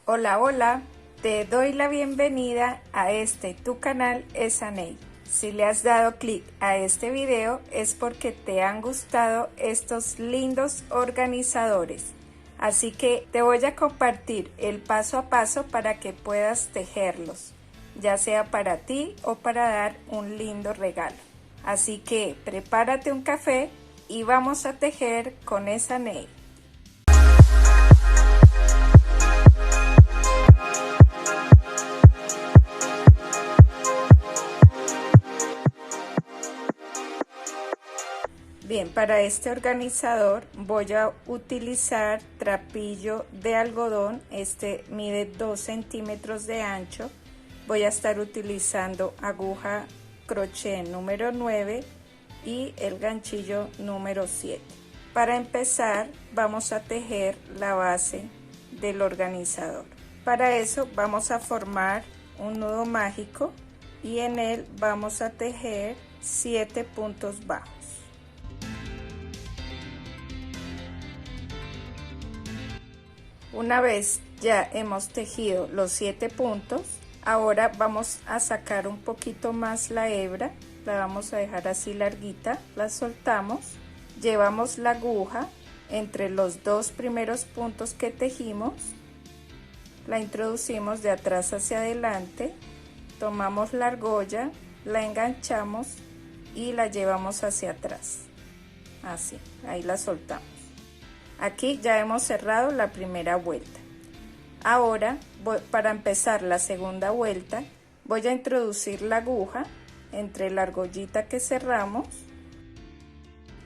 Hola, hola, te doy la bienvenida a tu canal Esaney. Si le has dado clic a este video es porque te han gustado estos lindos organizadores. Así que te voy a compartir el paso a paso para que puedas tejerlos, ya sea para ti o para dar un lindo regalo. Así que prepárate un café y vamos a tejer con Esaney. Bien, para este organizador voy a utilizar trapillo de algodón. Este mide 2 centímetros de ancho. Voy a estar utilizando aguja crochet número 9 y el ganchillo número 7. Para empezar vamos a tejer la base del organizador. Para eso vamos a formar un nudo mágico y en él vamos a tejer 7 puntos bajos. Una vez ya hemos tejido los 7 puntos, ahora vamos a sacar un poquito más la hebra, la vamos a dejar así larguita, la soltamos, llevamos la aguja entre los dos primeros puntos que tejimos, la introducimos de atrás hacia adelante, tomamos la argolla, la enganchamos y la llevamos hacia atrás, así, ahí la soltamos. Aquí ya hemos cerrado la primera vuelta. Ahora, para empezar la segunda vuelta, voy a introducir la aguja entre la argollita que cerramos,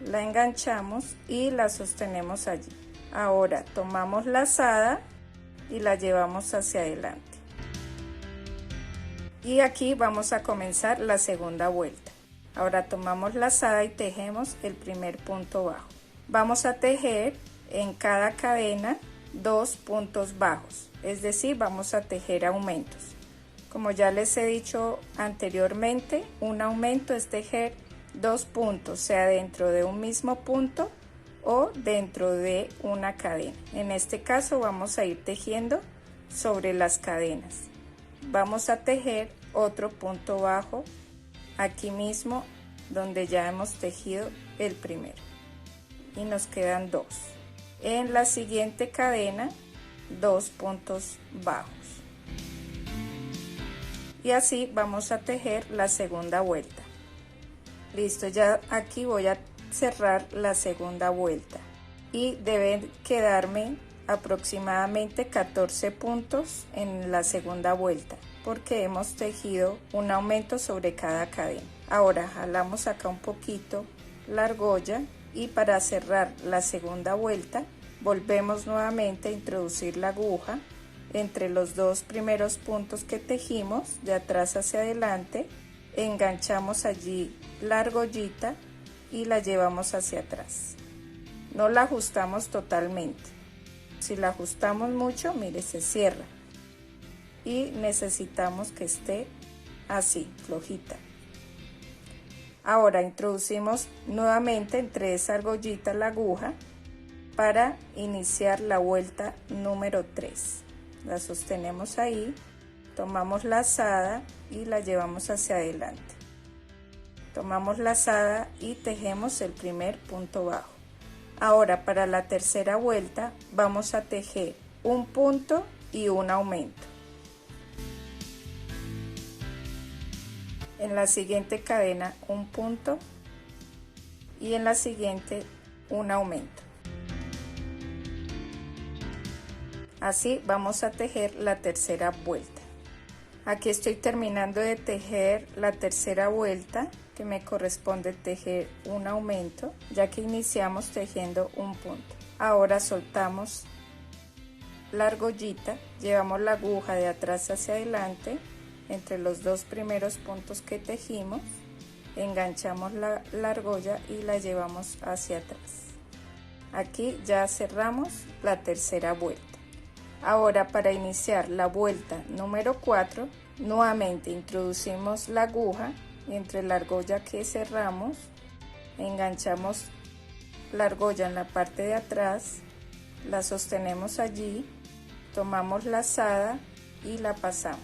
la enganchamos y la sostenemos allí. Ahora tomamos la lazada y la llevamos hacia adelante. Y aquí vamos a comenzar la segunda vuelta. Ahora tomamos la lazada y tejemos el primer punto bajo. Vamos a tejer en cada cadena 2 puntos bajos, es decir, vamos a tejer aumentos. Como ya les he dicho anteriormente, un aumento es tejer 2 puntos, sea dentro de un mismo punto o dentro de una cadena. En este caso vamos a ir tejiendo sobre las cadenas. Vamos a tejer otro punto bajo aquí mismo donde ya hemos tejido el primero y nos quedan 2. En la siguiente cadena 2 puntos bajos y así vamos a tejer la segunda vuelta. Listo, ya aquí voy a cerrar la segunda vuelta y deben quedarme aproximadamente 14 puntos en la segunda vuelta porque hemos tejido un aumento sobre cada cadena. Ahora jalamos acá un poquito la argolla y para cerrar la segunda vuelta volvemos nuevamente a introducir la aguja entre los dos primeros puntos que tejimos de atrás hacia adelante, enganchamos allí la argollita y la llevamos hacia atrás. No la ajustamos totalmente, si la ajustamos mucho, mire, se cierra y necesitamos que esté así, flojita. Ahora introducimos nuevamente entre esa argollita la aguja para iniciar la vuelta número 3. La sostenemos ahí, tomamos la lazada y la llevamos hacia adelante. Tomamos la lazada y tejemos el primer punto bajo. Ahora para la tercera vuelta vamos a tejer un punto y un aumento. En la siguiente cadena un punto y en la siguiente un aumento. Así vamos a tejer la tercera vuelta. Aquí estoy terminando de tejer la tercera vuelta, que me corresponde tejer un aumento, ya que iniciamos tejiendo un punto. Ahora soltamos la argollita, llevamos la aguja de atrás hacia adelante entre los dos primeros puntos que tejimos, enganchamos la argolla y la llevamos hacia atrás. Aquí ya cerramos la tercera vuelta. Ahora para iniciar la vuelta número 4, nuevamente introducimos la aguja entre la argolla que cerramos, enganchamos la argolla en la parte de atrás, la sostenemos allí tomamos lazada y la pasamos.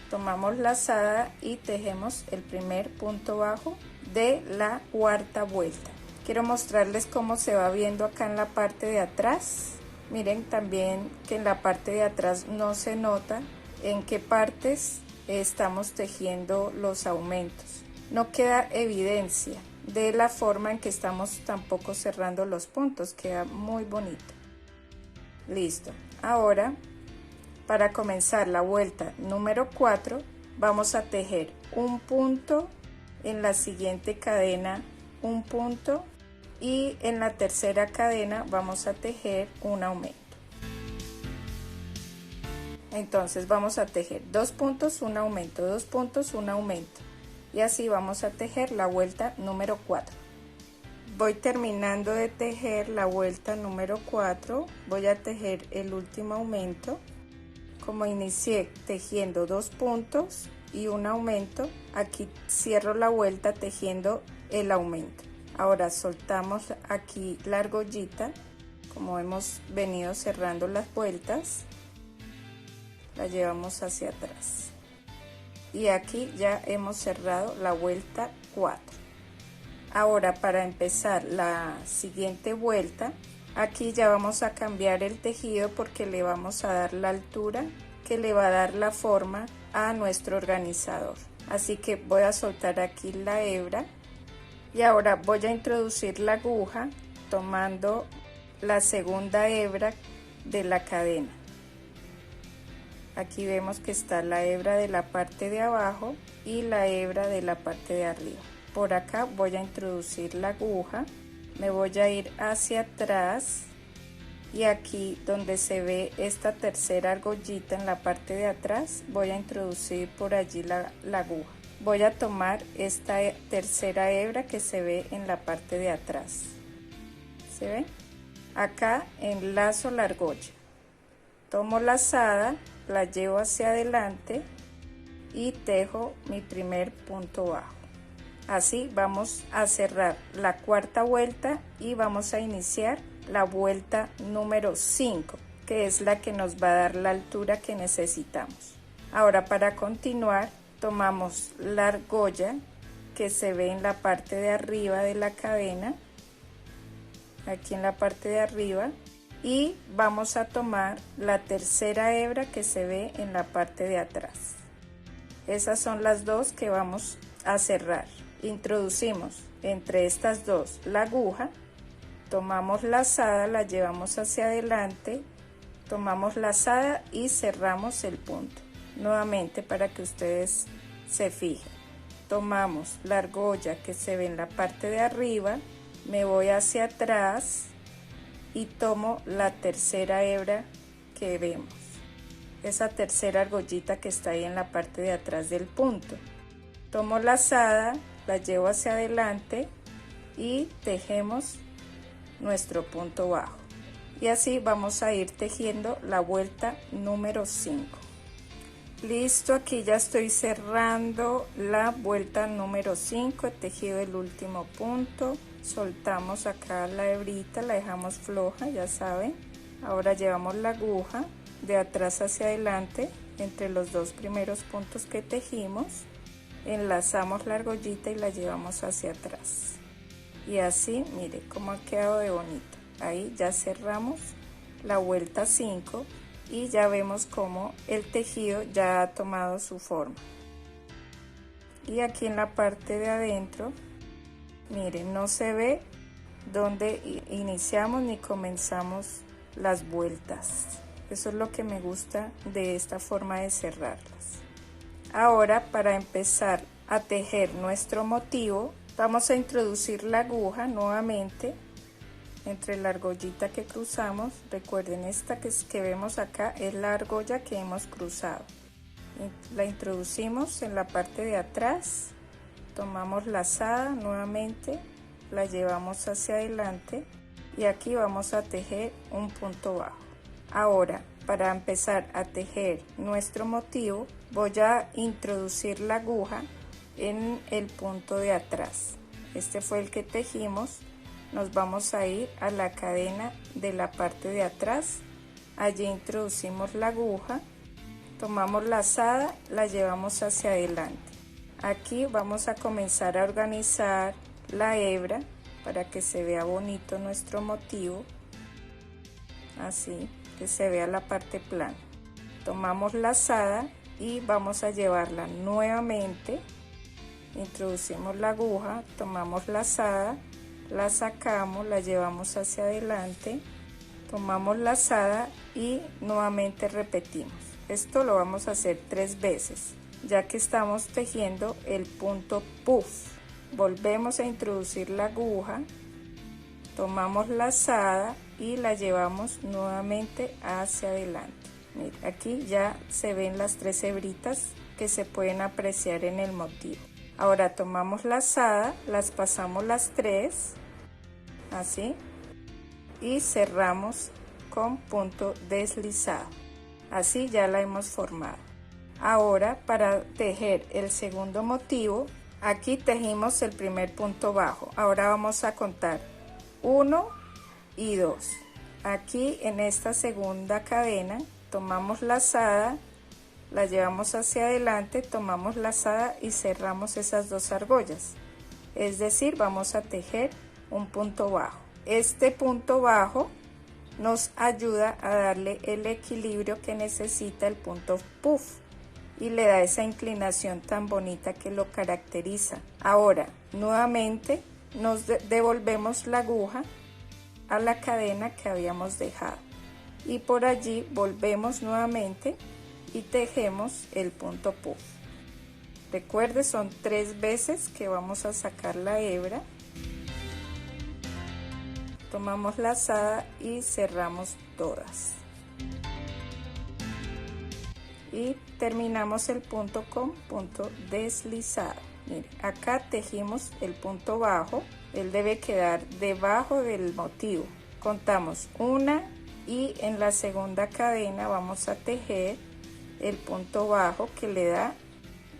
Tomamos lazada y tejemos el primer punto bajo de la cuarta vuelta. Quiero mostrarles cómo se va viendo acá en la parte de atrás. Miren también que en la parte de atrás no se nota en qué partes estamos tejiendo los aumentos. No queda evidencia de la forma en que estamos tampoco cerrando los puntos, queda muy bonito. Listo. Ahora, para comenzar la vuelta número 4, vamos a tejer un punto, en la siguiente cadena un punto y en la tercera cadena vamos a tejer un aumento. Entonces vamos a tejer 2 puntos, un aumento, 2 puntos, un aumento, y así vamos a tejer la vuelta número 4. Voy terminando de tejer la vuelta número 4, voy a tejer el último aumento. Como inicié tejiendo 2 puntos y un aumento, aquí cierro la vuelta tejiendo el aumento. Ahora soltamos aquí la argollita, como hemos venido cerrando las vueltas, la llevamos hacia atrás. Y aquí ya hemos cerrado la vuelta 4. Ahora, para empezar la siguiente vuelta, aquí ya vamos a cambiar el tejido porque le vamos a dar la altura que le va a dar la forma a nuestro organizador. Así que voy a soltar aquí la hebra y ahora voy a introducir la aguja tomando la segunda hebra de la cadena. Aquí vemos que está la hebra de la parte de abajo y la hebra de la parte de arriba. Por acá voy a introducir la aguja, me voy a ir hacia atrás y aquí donde se ve esta tercera argollita en la parte de atrás, voy a introducir por allí la aguja. Voy a tomar esta tercera hebra que se ve en la parte de atrás. ¿Se ve? Acá enlazo la argolla. Tomo lazada, la llevo hacia adelante y tejo mi primer punto bajo. Así vamos a cerrar la cuarta vuelta y vamos a iniciar la vuelta número 5, que es la que nos va a dar la altura que necesitamos. Ahora, para continuar, tomamos la argolla que se ve en la parte de arriba de la cadena, aquí en la parte de arriba, y vamos a tomar la tercera hebra que se ve en la parte de atrás. Esas son las dos que vamos a cerrar. Introducimos entre estas dos la aguja, tomamos lazada, la llevamos hacia adelante, tomamos lazada y cerramos el punto. Nuevamente, para que ustedes se fijen, tomamos la argolla que se ve en la parte de arriba, me voy hacia atrás y tomo la tercera hebra que vemos, esa tercera argollita que está ahí en la parte de atrás del punto. Tomo lazada, la llevo hacia adelante y tejemos nuestro punto bajo. Y así vamos a ir tejiendo la vuelta número 5. Listo, aquí ya estoy cerrando la vuelta número 5, he tejido el último punto, soltamos acá la hebrita, la dejamos floja, ya saben. Ahora llevamos la aguja de atrás hacia adelante entre los dos primeros puntos que tejimos, enlazamos la argollita y la llevamos hacia atrás. Y así, mire cómo ha quedado de bonito. Ahí ya cerramos la vuelta 5 y ya vemos cómo el tejido ya ha tomado su forma. Y aquí en la parte de adentro, miren, no se ve dónde iniciamos ni comenzamos las vueltas. Eso es lo que me gusta de esta forma de cerrarlas. Ahora, para empezar a tejer nuestro motivo, vamos a introducir la aguja nuevamente entre la argollita que cruzamos. Recuerden, esta que vemos acá es la argolla que hemos cruzado. La introducimos en la parte de atrás, tomamos lazada nuevamente, la llevamos hacia adelante y aquí vamos a tejer un punto bajo. Ahora, para empezar a tejer nuestro motivo, voy a introducir la aguja en el punto de atrás. Este fue el que tejimos. Nos vamos a ir a la cadena de la parte de atrás allí introducimos la aguja, tomamos la lazada, la llevamos hacia adelante. Aquí vamos a comenzar a organizar la hebra para que se vea bonito nuestro motivo, así que se vea la parte plana. Tomamos la lazada y vamos a llevarla nuevamente, introducimos la aguja, tomamos la lazada, la sacamos, la llevamos hacia adelante, tomamos la lazada y nuevamente repetimos. Esto lo vamos a hacer 3 veces, ya que estamos tejiendo el punto puff. Volvemos a introducir la aguja, tomamos la lazada y la llevamos nuevamente hacia adelante. Mira, aquí ya se ven las 3 hebritas que se pueden apreciar en el motivo. Ahora tomamos la lazada, las pasamos las 3, así, y cerramos con punto deslizado. Así ya la hemos formado. Ahora, para tejer el segundo motivo, aquí tejimos el primer punto bajo. Ahora vamos a contar 1 y 2. Aquí en esta segunda cadena tomamos la lazada, la llevamos hacia adelante, tomamos la lazada y cerramos esas 2 argollas. Es decir, vamos a tejer un punto bajo. Este punto bajo nos ayuda a darle el equilibrio que necesita el punto puff y le da esa inclinación tan bonita que lo caracteriza. Ahora, nuevamente nos devolvemos la aguja a la cadena que habíamos dejado y por allí volvemos nuevamente y tejemos el punto puff. Recuerde, son 3 veces que vamos a sacar la hebra. Tomamos la lazada y cerramos todas. Y terminamos el punto con punto deslizado. Mire, acá tejimos el punto bajo, él debe quedar debajo del motivo. Contamos 1 y en la segunda cadena vamos a tejer el punto bajo que le da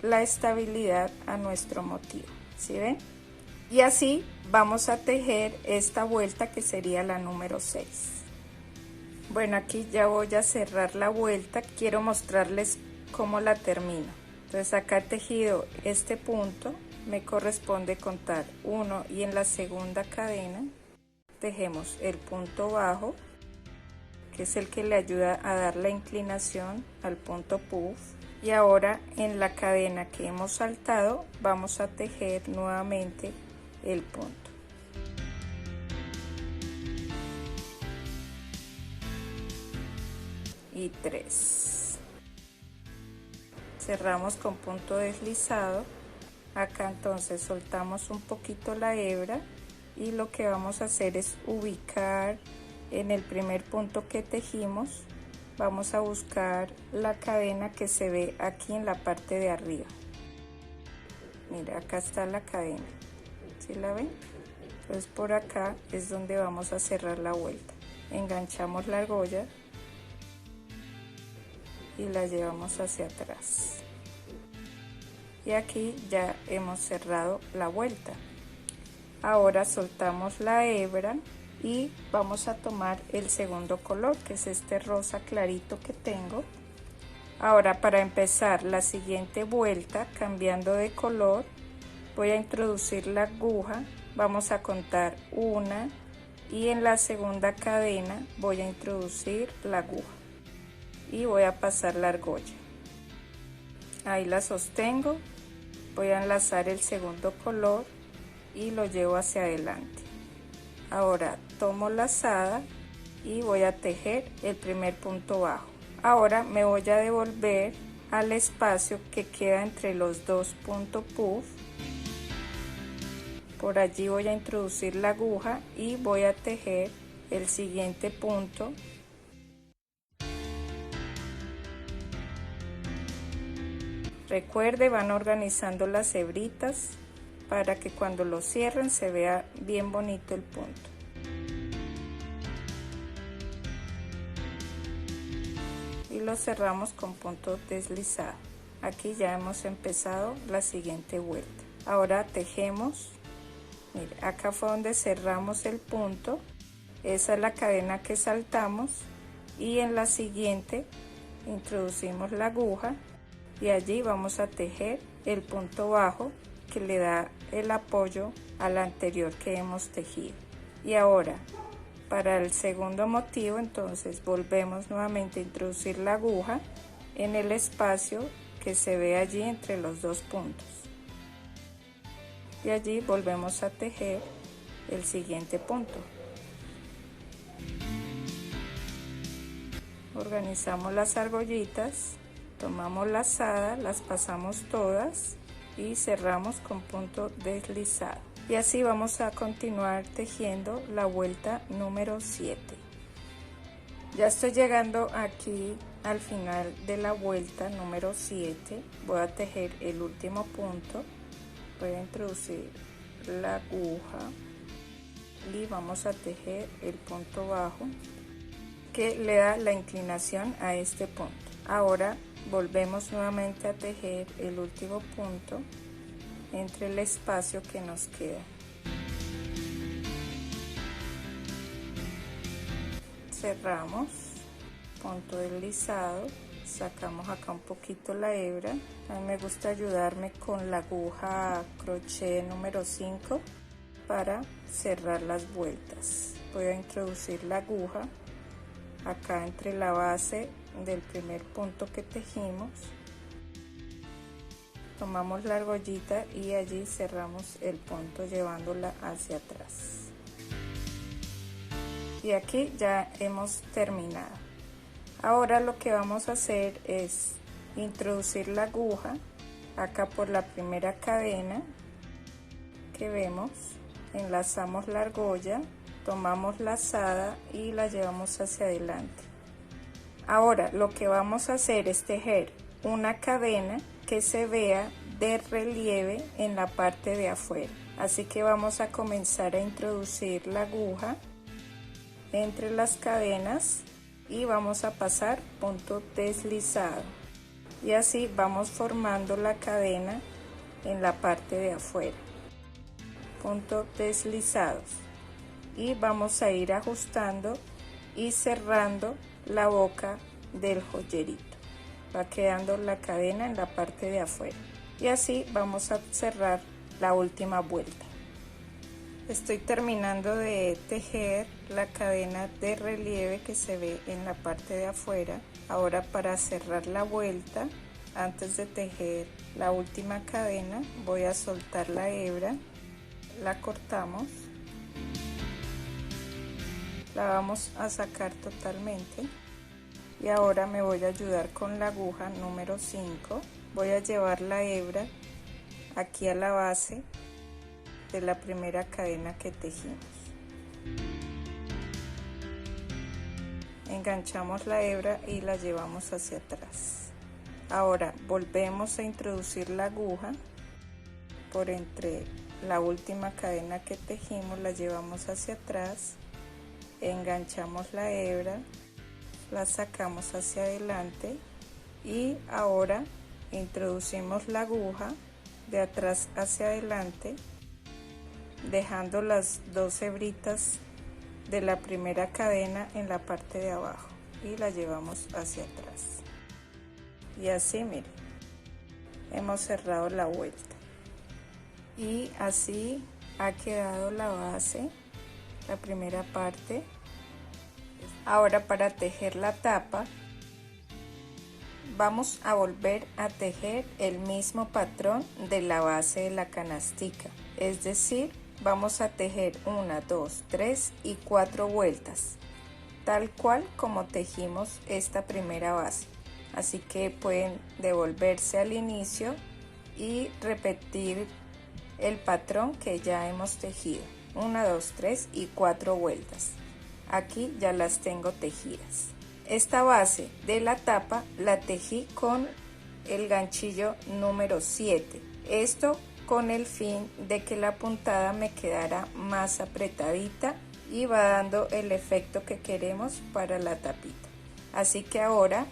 la estabilidad a nuestro motivo. ¿Sí ven? Y así vamos a tejer esta vuelta que sería la número 6. Bueno, aquí ya voy a cerrar la vuelta. Quiero mostrarles cómo la termino. Entonces acá he tejido este punto, me corresponde contar 1 y en la segunda cadena tejemos el punto bajo, que es el que le ayuda a dar la inclinación al punto puff. Y ahora en la cadena que hemos saltado vamos a tejer nuevamente el punto. Y 3. Cerramos con punto deslizado. Acá entonces soltamos un poquito la hebra y lo que vamos a hacer es ubicar en el primer punto que tejimos. Vamos a buscar la cadena que se ve aquí en la parte de arriba. Mira, acá está la cadena. ¿Sí la ven? Entonces por acá es donde vamos a cerrar la vuelta. Enganchamos la argolla y la llevamos hacia atrás. Y aquí ya hemos cerrado la vuelta. Ahora soltamos la hebra y vamos a tomar el segundo color, que es este rosa clarito que tengo. Ahora, para empezar la siguiente vuelta, cambiando de color, voy a introducir la aguja, vamos a contar 1 y en la segunda cadena voy a introducir la aguja y voy a pasar la argolla. Ahí la sostengo, voy a enlazar el segundo color y lo llevo hacia adelante. Ahora tomo la lazada y voy a tejer el primer punto bajo. Ahora me voy a devolver al espacio que queda entre los 2 puntos puff. Por allí voy a introducir la aguja y voy a tejer el siguiente punto. Recuerde, van organizando las hebritas para que cuando lo cierren se vea bien bonito el punto. Y lo cerramos con punto deslizado. Aquí ya hemos empezado la siguiente vuelta. Ahora tejemos. Mire, acá fue donde cerramos el punto. Esa es la cadena que saltamos. y en la siguiente introducimos la aguja y allí vamos a tejer el punto bajo que le da el apoyo al anterior que hemos tejido. Y ahora para el segundo motivo, entonces volvemos nuevamente a introducir la aguja en el espacio que se ve allí entre los dos puntos y allí volvemos a tejer el siguiente punto. Organizamos las argollitas, tomamos la lazada, las pasamos todas y cerramos con punto deslizado. Y así vamos a continuar tejiendo la vuelta número 7. Ya estoy llegando aquí al final de la vuelta número 7. Voy a tejer el último punto. Voy a introducir la aguja y vamos a tejer el punto bajo que le da la inclinación a este punto. Ahora volvemos nuevamente a tejer el último punto entre el espacio que nos queda. Cerramos, punto deslizado, sacamos acá un poquito la hebra. A mí me gusta ayudarme con la aguja crochet número 5 para cerrar las vueltas. Voy a introducir la aguja acá entre la base del primer punto que tejimos. Tomamos la argollita y allí cerramos el punto llevándola hacia atrás. Y aquí ya hemos terminado. Ahora lo que vamos a hacer es introducir la aguja acá por la primera cadena que vemos, enlazamos la argolla, tomamos la lazada y la llevamos hacia adelante. Ahora lo que vamos a hacer es tejer una cadena que se vea de relieve en la parte de afuera. Así que vamos a comenzar a introducir la aguja entre las cadenas y vamos a pasar punto deslizado. Y así vamos formando la cadena en la parte de afuera. Puntos deslizados. Y vamos a ir ajustando y cerrando la boca del joyerito. Va quedando la cadena en la parte de afuera y así vamos a cerrar la última vuelta. Estoy terminando de tejer la cadena de relieve que se ve en la parte de afuera. Ahora para cerrar la vuelta, antes de tejer la última cadena, voy a soltar la hebra, la cortamos, la vamos a sacar totalmente. Y ahora me voy a ayudar con la aguja número 5. Voy a llevar la hebra aquí a la base de la primera cadena que tejimos. Enganchamos la hebra y la llevamos hacia atrás. Ahora volvemos a introducir la aguja por entre la última cadena que tejimos, la llevamos hacia atrás, enganchamos la hebra, la sacamos hacia adelante y ahora introducimos la aguja de atrás hacia adelante, dejando las dos hebritas de la primera cadena en la parte de abajo y la llevamos hacia atrás. Y así, miren, hemos cerrado la vuelta y así ha quedado la base, la primera parte. Ahora para tejer la tapa vamos a volver a tejer el mismo patrón de la base de la canastica, es decir, vamos a tejer 1, 2, 3 y 4 vueltas, tal cual como tejimos esta primera base. Así que pueden devolverse al inicio y repetir el patrón que ya hemos tejido, 1, 2, 3 y 4 vueltas. Aquí ya las tengo tejidas. Esta base de la tapa la tejí con el ganchillo número 7. Esto con el fin de que la puntada me quedara más apretadita y va dando el efecto que queremos para la tapita. Así que ahora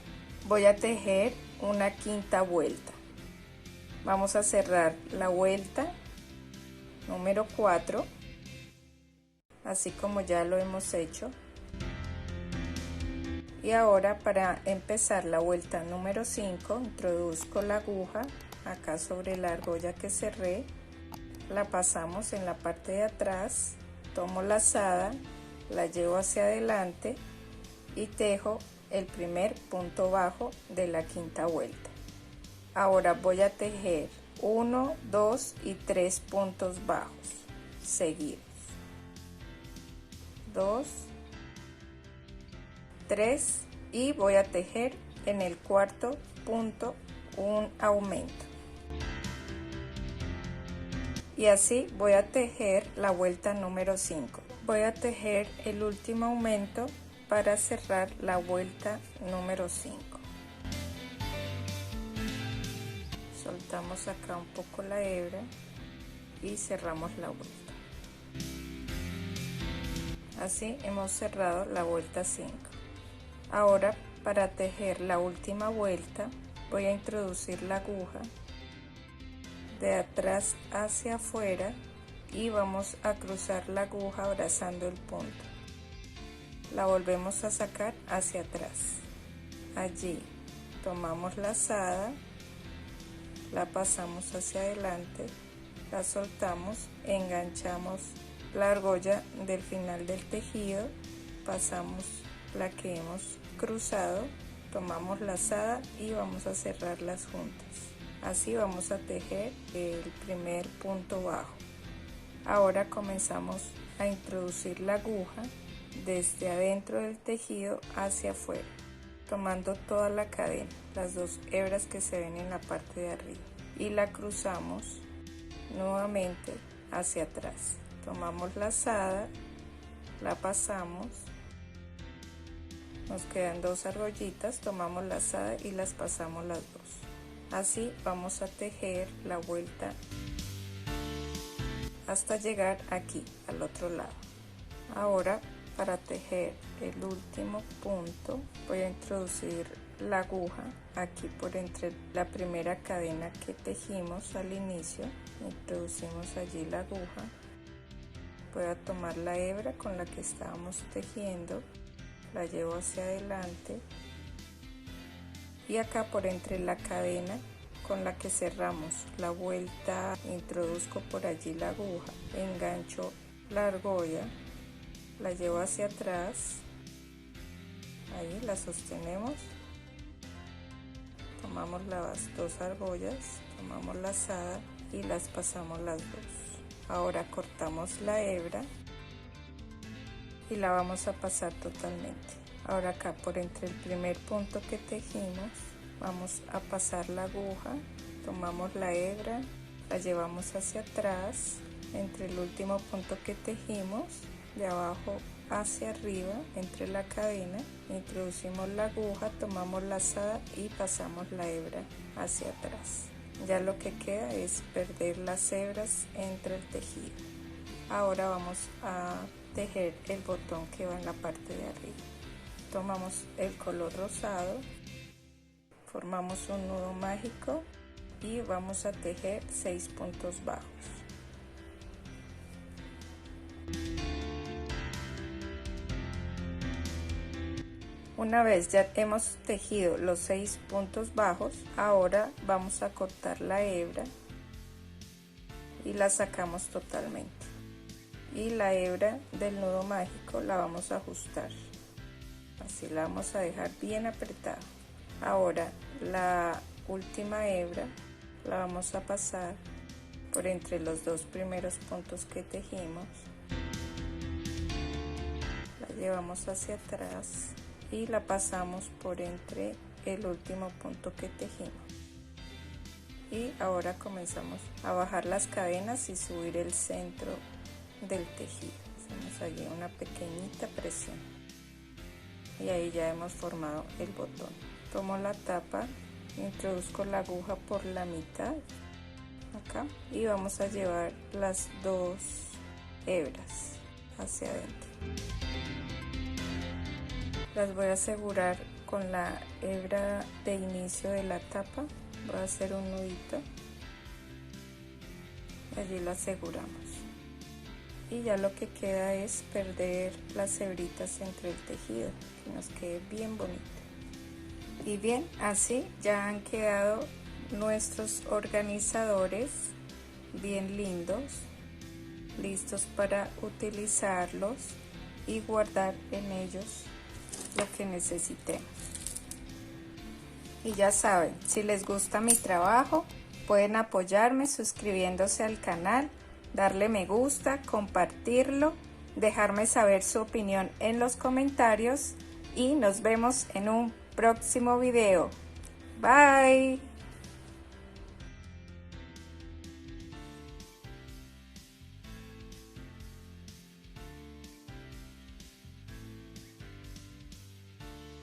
voy a tejer una quinta vuelta. Vamos a cerrar la vuelta número 4, así como ya lo hemos hecho. Y ahora para empezar la vuelta número 5 introduzco la aguja acá sobre la argolla que cerré, la pasamos en la parte de atrás, tomo la lazada, la llevo hacia adelante y tejo el primer punto bajo de la quinta vuelta. Ahora voy a tejer 1, 2 y 3 puntos bajos seguidos. 2, 3 y voy a tejer en el cuarto punto un aumento. Y así voy a tejer la vuelta número 5. Voy a tejer el último aumento para cerrar la vuelta número 5. Soltamos acá un poco la hebra y cerramos la vuelta. Así hemos cerrado la vuelta 5. Ahora para tejer la última vuelta voy a introducir la aguja de atrás hacia afuera y vamos a cruzar la aguja abrazando el punto. La volvemos a sacar hacia atrás. Allí tomamos la lazada, la pasamos hacia adelante, la soltamos, enganchamos la argolla del final del tejido, pasamos la que hemos cruzado, tomamos la lazada y vamos a cerrarlas juntas. Así vamos a tejer el primer punto bajo. Ahora comenzamos a introducir la aguja desde adentro del tejido hacia afuera, tomando toda la cadena, las dos hebras que se ven en la parte de arriba, y la cruzamos nuevamente hacia atrás. Tomamos la lazada, la pasamos, nos quedan dos argollitas, tomamos la lazada y las pasamos las dos. Así vamos a tejer la vuelta hasta llegar aquí al otro lado. Ahora para tejer el último punto voy a introducir la aguja aquí por entre la primera cadena que tejimos al inicio. Introducimos allí la aguja, voy a tomar la hebra con la que estábamos tejiendo, la llevo hacia adelante y acá por entre la cadena con la que cerramos la vuelta introduzco por allí la aguja, engancho la argolla, la llevo hacia atrás, ahí la sostenemos, tomamos las dos argollas, tomamos la lazada y las pasamos las dos. Ahora cortamos la hebra y la vamos a pasar totalmente. Ahora acá por entre el primer punto que tejimos vamos a pasar la aguja, tomamos la hebra, la llevamos hacia atrás, entre el último punto que tejimos, de abajo hacia arriba, entre la cadena, introducimos la aguja, tomamos la lazada y pasamos la hebra hacia atrás. Ya lo que queda es perder las hebras entre el tejido. Ahora vamos a tejer el botón que va en la parte de arriba. Tomamos el color rosado, formamos un nudo mágico y vamos a tejer 6 puntos bajos. Una vez ya hemos tejido los 6 puntos bajos, ahora vamos a cortar la hebra y la sacamos totalmente. Y la hebra del nudo mágico la vamos a ajustar. Así la vamos a dejar bien apretada. Ahora la última hebra la vamos a pasar por entre los dos primeros puntos que tejimos. La llevamos hacia atrás y la pasamos por entre el último punto que tejimos. Y ahora comenzamos a bajar las cadenas y subir el centro del tejido. Hacemos allí una pequeñita presión y ahí ya hemos formado el botón. Tomo la tapa, introduzco la aguja por la mitad acá y vamos a llevar las dos hebras hacia adentro. Las voy a asegurar con la hebra de inicio de la tapa, voy a hacer un nudito, allí la aseguramos. y ya lo que queda es perder las hebritas entre el tejido, que nos quede bien bonito. Y bien, así ya han quedado nuestros organizadores bien lindos, listos para utilizarlos y guardar en ellos lo que necesitemos. Y ya saben, si les gusta mi trabajo, pueden apoyarme suscribiéndose al canal, darle me gusta, compartirlo, dejarme saber su opinión en los comentarios y nos vemos en un próximo video. Bye.